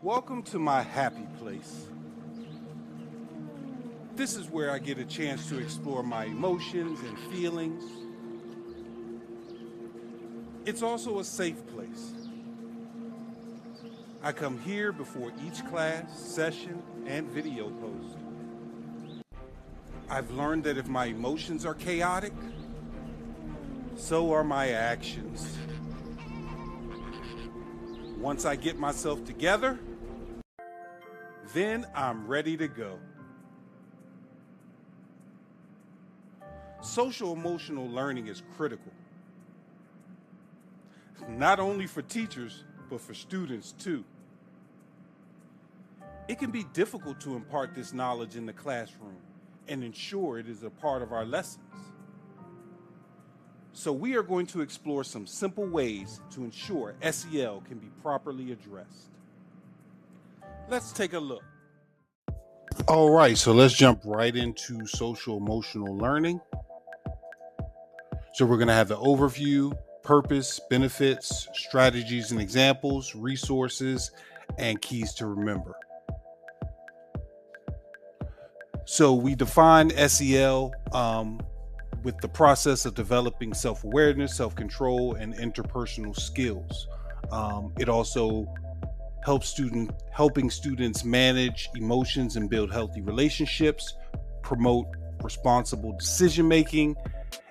Welcome to my happy place. This is where I get a chance to explore my emotions and feelings. It's also a safe place. I come here before each class, session, and video post. I've learned that if my emotions are chaotic, so are my actions. Once I get myself together, then I'm ready to go. Social emotional learning is critical, not only for teachers, but for students too. It can be difficult to impart this knowledge in the classroom and ensure it is a part of our lessons. So we are going to explore some simple ways to ensure SEL can be properly addressed. Let's take a look. All right, so let's jump right into social emotional learning. So we're going to have the overview, purpose, benefits, strategies and examples, resources, and keys to remember. So we define SEL with the process of developing self-awareness, self-control, and interpersonal skills. It also helping students manage emotions and build healthy relationships, promote responsible decision-making,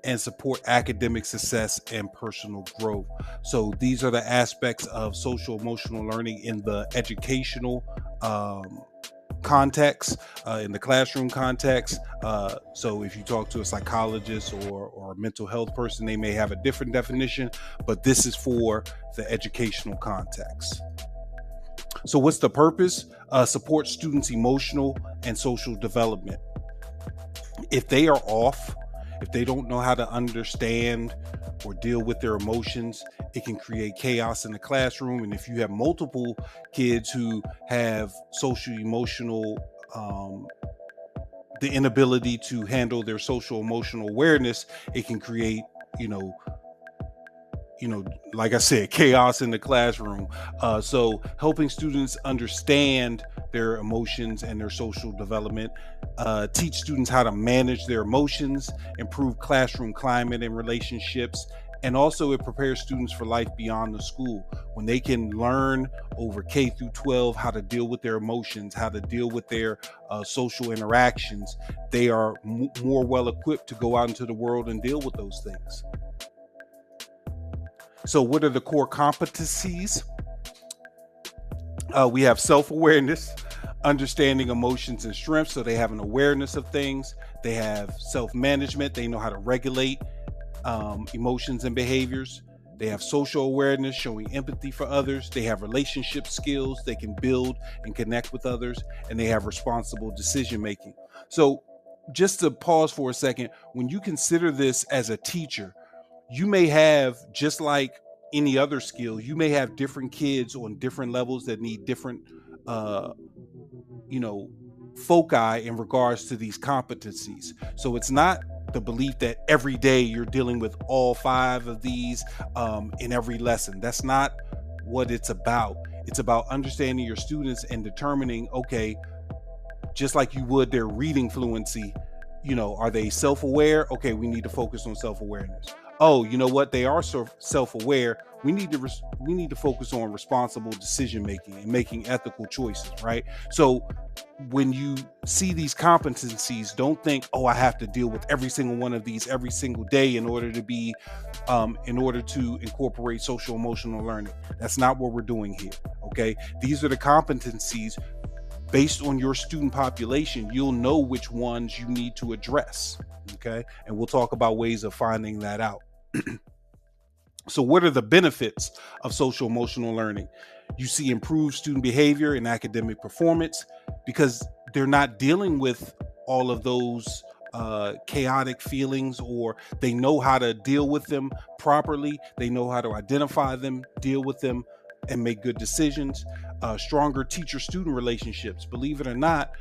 and support academic success and personal growth. So these are the aspects of social emotional learning in the educational context, in the classroom context. So if you talk to a psychologist or a mental health person, they may have a different definition, but this is for the educational context. So what's the purpose? Support students' emotional and social development. If they are off, if they don't know how to understand or deal with their emotions, it can create chaos in the classroom. And if you have multiple kids who have social emotional, the inability to handle their social emotional awareness, it can create, like I said, chaos in the classroom. So helping students understand their emotions and their social development, teach students how to manage their emotions, improve classroom climate and relationships, and also it prepares students for life beyond the school. When they can learn over K through 12 how to deal with their emotions, how to deal with their social interactions, they are more well equipped to go out into the world and deal with those things. So what are the core competencies? We have self-awareness, understanding emotions and strengths. So they have an awareness of things. They have self-management. They know how to regulate emotions and behaviors. They have social awareness, showing empathy for others. They have relationship skills. They can build and connect with others. And they have responsible decision making. So just to pause for a second, when you consider this as a teacher, you may have, just like any other skill, you may have different kids on different levels that need different, foci in regards to these competencies. So it's not the belief that every day you're dealing with all 5 of these in every lesson. That's not what it's about. It's about understanding your students and determining, okay, just like you would their reading fluency, are they self-aware? Okay, we need to focus on self-awareness. Oh, you know what? They are self-aware. We need to focus on responsible decision making and making ethical choices, right? So when you see these competencies, don't think, oh, I have to deal with every single one of these every single day in order to incorporate social emotional learning. That's not what we're doing here. Okay, these are the competencies. Based on your student population, you'll know which ones you need to address. Okay, and we'll talk about ways of finding that out. So what are the benefits of social emotional learning? You see improved student behavior and academic performance because they're not dealing with all of those chaotic feelings, or they know how to deal with them properly. They know how to identify them, deal with them, and make good decisions. Stronger teacher-student relationships. Believe it or not,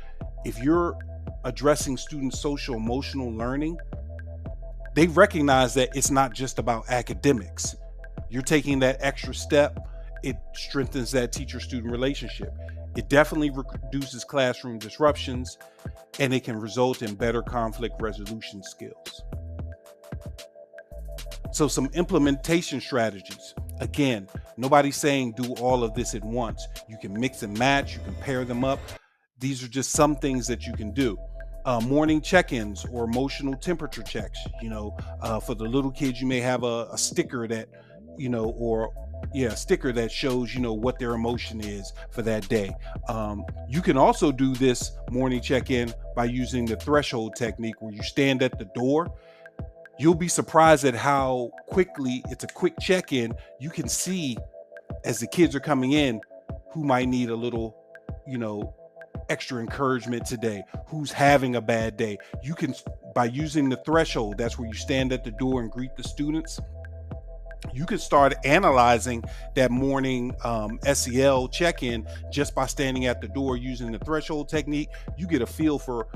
if you're addressing students' social emotional learning, they recognize that it's not just about academics. You're taking that extra step It strengthens that teacher-student relationship. It definitely reduces classroom disruptions, and it can result in better conflict resolution skills. So some implementation strategies. Again, nobody's saying do all of this at once. You can mix and match, you can pair them up. These are just some things that you can do. Morning check-ins or emotional temperature checks. For the little kids, you may have a sticker that, or a sticker that shows, what their emotion is for that day. You can also do this morning check-in by using the threshold technique, where you stand at the door. You'll be surprised at how quickly it's a quick check-in. You can see as the kids are coming in who might need a little, extra encouragement today, who's having a bad day. You can, by using the threshold, that's where you stand at the door and greet the students. You can start analyzing that morning SEL check-in just by standing at the door using the threshold technique. You get a feel for,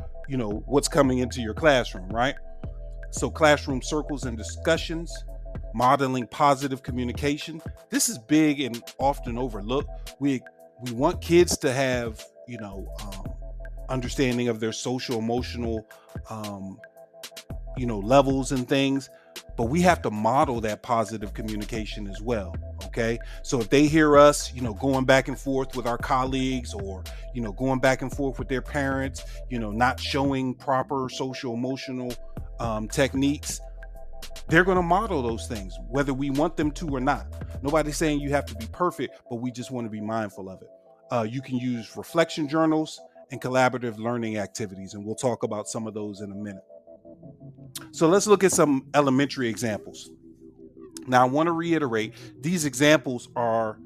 what's coming into your classroom, right? So classroom circles and discussions, modeling positive communication. This is big and often overlooked. We want kids to have, understanding of their social, emotional, levels and things, but we have to model that positive communication as well. Okay. So if they hear us, going back and forth with our colleagues, or, going back and forth with their parents, not showing proper social, emotional techniques, they're going to model those things, whether we want them to or not. Nobody's saying you have to be perfect, but we just want to be mindful of it. You can use reflection journals and collaborative learning activities, and we'll talk about some of those in a minute. So let's look at some elementary examples. Now, I want to reiterate, these examples are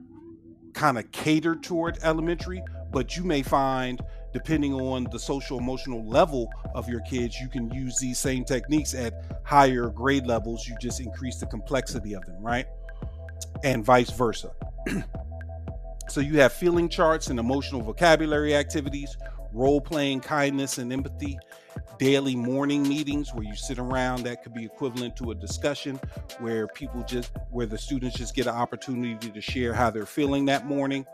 kind of catered toward elementary, but you may find, depending on the social emotional level of your kids, you can use these same techniques at higher grade levels. You just increase the complexity of them, right? And vice versa. So you have feeling charts and emotional vocabulary activities, role-playing kindness and empathy, daily morning meetings where you sit around. That could be equivalent to a discussion where the students just get an opportunity to share how they're feeling that morning.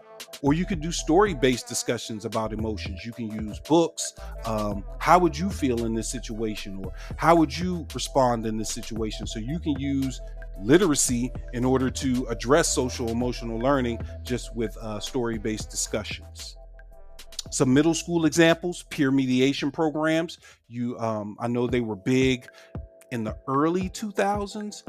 Or you could do story-based discussions about emotions. You can use books. How would you feel in this situation? Or how would you respond in this situation? So you can use literacy in order to address social emotional learning just with story-based discussions. Some middle school examples: peer mediation programs. I know they were big in the early 2000s.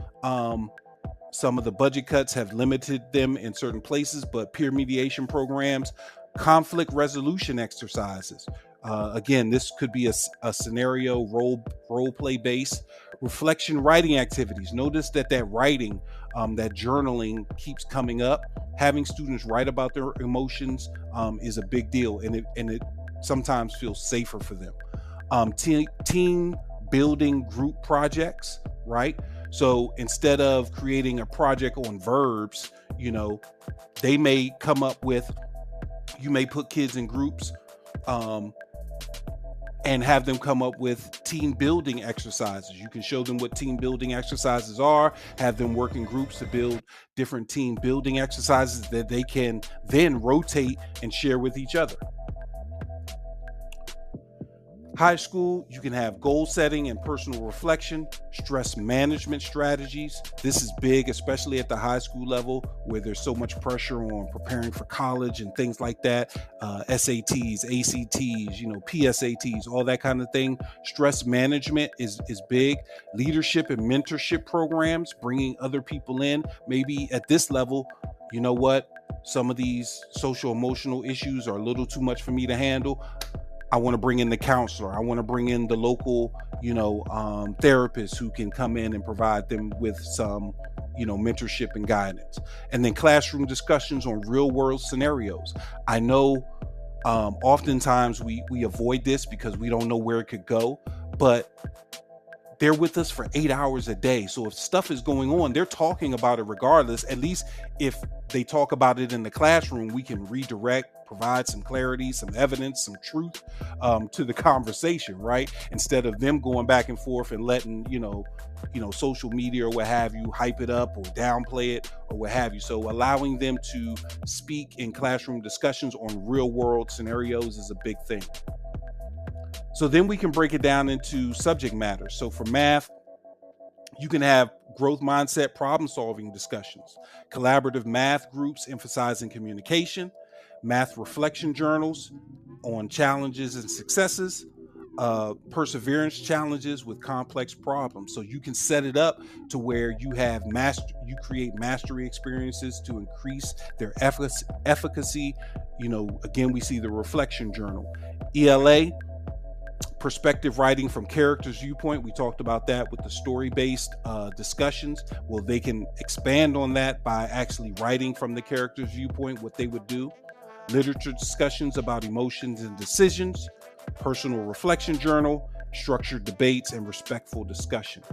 Some of the budget cuts have limited them in certain places, but peer mediation programs, conflict resolution exercises. Again, this could be a scenario role play based reflection writing activities. Notice that writing, that journaling keeps coming up. Having students write about their emotions is a big deal, and it sometimes feels safer for them. Team building group projects, right? So instead of creating a project on verbs, they may come up with, you may put kids in groups and have them come up with team building exercises. You can show them what team building exercises are, have them work in groups to build different team building exercises that they can then rotate and share with each other. High school, you can have goal setting and personal reflection, stress management strategies. This is big, especially at the high school level where there's so much pressure on preparing for college and things like that. SATs, ACTs, PSATs, all that kind of thing. Stress management is big. Leadership and mentorship programs, bringing other people in. Maybe at this level, some of these social emotional issues are a little too much for me to handle. I want to bring in the counselor. I want to bring in the local, therapist who can come in and provide them with some, mentorship and guidance. And then classroom discussions on real world scenarios. I know oftentimes we avoid this because we don't know where it could go, but they're with us for 8 hours a day. So if stuff is going on, they're talking about it regardless. At least if they talk about it in the classroom, we can redirect, provide some clarity, some evidence, some truth to the conversation, right? Instead of them going back and forth and letting, social media or what have you hype it up or downplay it or what have you. So allowing them to speak in classroom discussions on real world scenarios is a big thing. So then we can break it down into subject matter. So for math, you can have growth mindset problem solving discussions, collaborative math groups emphasizing communication, math reflection journals on challenges and successes, perseverance challenges with complex problems. So you can set it up to where you have you create mastery experiences to increase their efficacy. Again, we see the reflection journal. ELA, perspective writing from characters' viewpoint. We talked about that with the story-based discussions. Well, they can expand on that by actually writing from the character's viewpoint what they would do. Literature discussions about emotions and decisions, personal reflection journal, structured debates, and respectful discussion.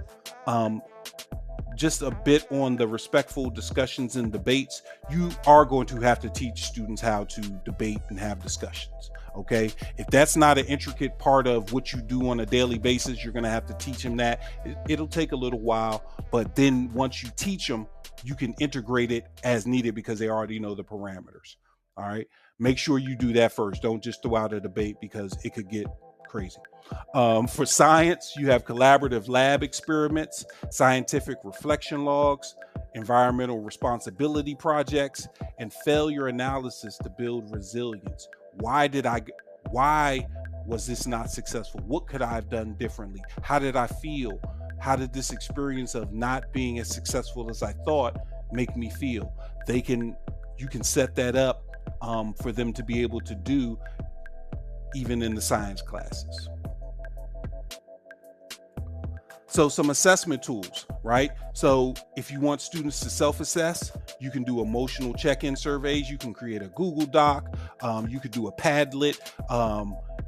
Just a bit on the respectful discussions and debates. You are going to have to teach students how to debate and have discussions. Okay, if that's not an intricate part of what you do on a daily basis, you're going to have to teach them that. It'll take a little while, but then once you teach them, you can integrate it as needed because they already know the parameters. All right, make sure you do that first. Don't just throw out a debate because it could get crazy. For science, you have collaborative lab experiments, scientific reflection logs, environmental responsibility projects, and failure analysis to build resilience. Why was this not successful? What could I have done differently? How did I feel? How did this experience of not being as successful as I thought make me feel? You can set that up for them to be able to do even in the science classes. So some assessment tools, right? So if you want students to self-assess, you can do emotional check-in surveys. You can create a Google Doc. You could do a Padlet.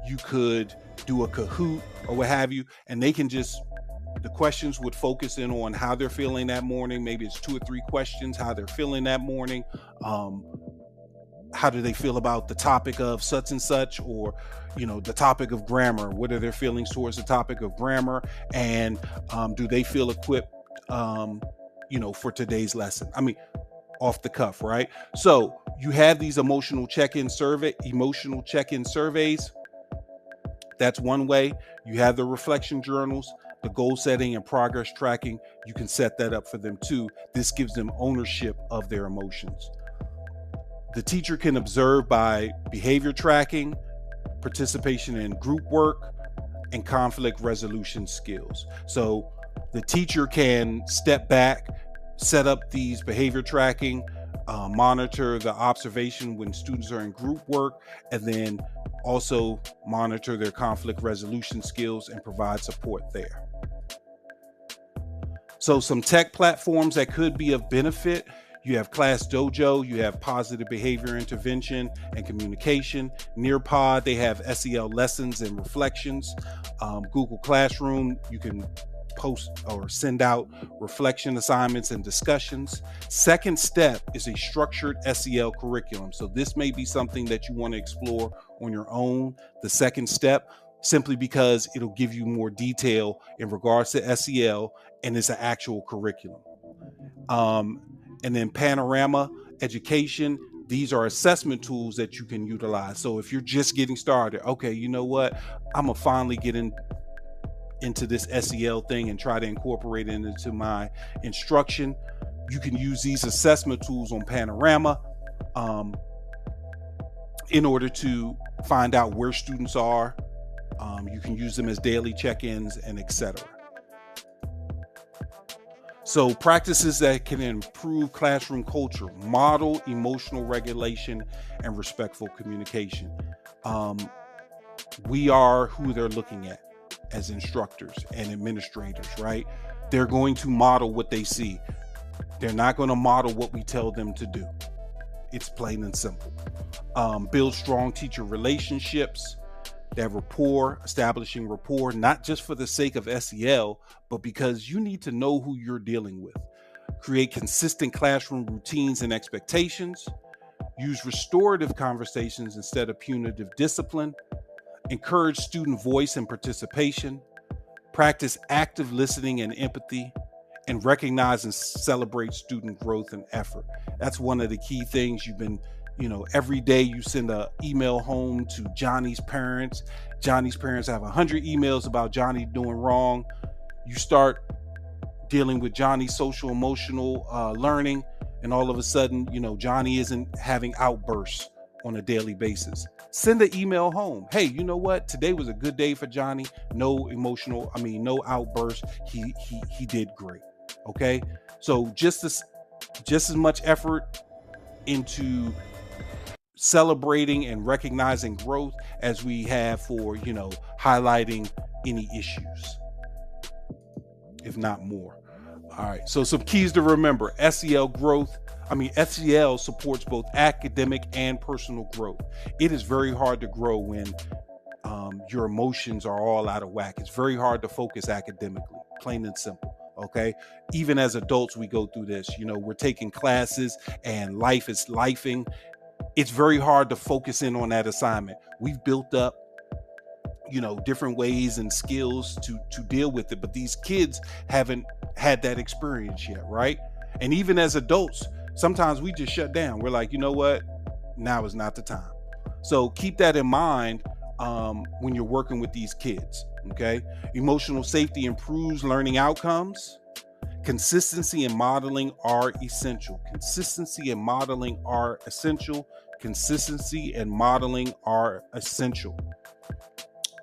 You could do a Kahoot or what have you. And the questions would focus in on how they're feeling that morning. Maybe it's 2 or 3 questions, how they're feeling that morning. How do they feel about the topic of such and such, or the topic of grammar? What are their feelings towards the topic of grammar, and do they feel equipped for today's lesson? I mean, off the cuff, right? So you have these emotional check-in surveys. That's one way. You have the reflection journals, the goal setting and progress tracking. You can set that up for them too. This gives them ownership of their emotions. The teacher can observe by behavior tracking, participation in group work, and conflict resolution skills. So the teacher can step back, set up these behavior tracking, monitor the observation when students are in group work, and then also monitor their conflict resolution skills and provide support there. So some tech platforms that could be of benefit. You have Class Dojo, you have positive behavior intervention and communication. Nearpod, they have SEL lessons and reflections. Google Classroom, you can post or send out reflection assignments and discussions. Second Step is a structured SEL curriculum. So this may be something that you want to explore on your own, the Second Step, simply because it'll give you more detail in regards to SEL, and it's an actual curriculum. And then Panorama Education, these are assessment tools that you can utilize. So if you're just getting started, okay, you know what? I'm going to finally get into this SEL thing and try to incorporate it into my instruction. You can use these assessment tools on Panorama in order to find out where students are. You can use them as daily check-ins and etc. So practices that can improve classroom culture: model emotional regulation and respectful communication. We are who they're looking at as instructors and administrators, right? They're going to model what they see. They're not going to model what we tell them to do. It's plain and simple. Build strong teacher relationships. That rapport, establishing rapport, not just for the sake of SEL, but because you need to know who you're dealing with. Create consistent classroom routines and expectations. Use restorative conversations instead of punitive discipline. Encourage student voice and participation. Practice active listening and empathy. And recognize and celebrate student growth and effort. That's one of the key things. You've been, every day you send an email home to Johnny's parents. Johnny's parents have 100 emails about Johnny doing wrong. You start dealing with Johnny's social emotional learning, and all of a sudden, Johnny isn't having outbursts on a daily basis. Send an email home. Hey, you know what? Today was a good day for Johnny. No outbursts. He did great. Okay, so just as much effort into celebrating and recognizing growth as we have for highlighting any issues, if not more. All right, so some keys to remember. SEL supports both academic and personal growth. It is very hard to grow when your emotions are all out of whack. It's very hard to focus academically, plain and simple. Okay, even as adults, we go through this. We're taking classes and life is lifing. It's very hard to focus in on that assignment. We've built up different ways and skills to deal with it, but these kids haven't had that experience yet, right? And even as adults, sometimes we just shut down. We're like, you know what, now is not the time. So keep that in mind when you're working with these kids. Okay, emotional safety improves learning outcomes. Consistency and modeling are essential. Consistency and modeling are essential. Consistency and modeling are essential.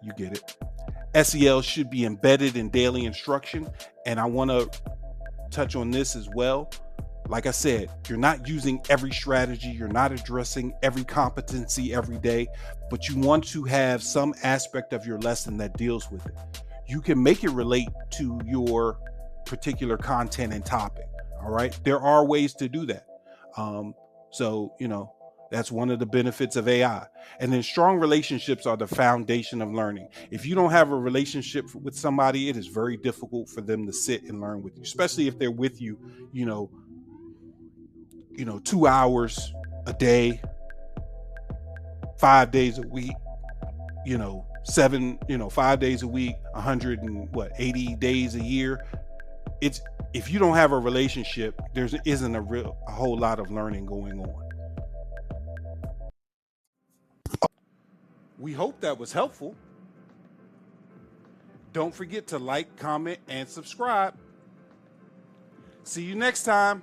You get it. SEL should be embedded in daily instruction. And I want to touch on this as well. Like I said, you're not using every strategy. You're not addressing every competency every day, but you want to have some aspect of your lesson that deals with it. You can make it relate to your particular content and topic. All right. There are ways to do that. That's one of the benefits of AI. And then strong relationships are the foundation of learning. If you don't have a relationship with somebody, it is very difficult for them to sit and learn with you, especially if they're with you, 2 hours a day, 5 days a week, 5 days a week, 180 days a year. If you don't have a relationship, there isn't a whole lot of learning going on. We hope that was helpful. Don't forget to like, comment, and subscribe. See you next time.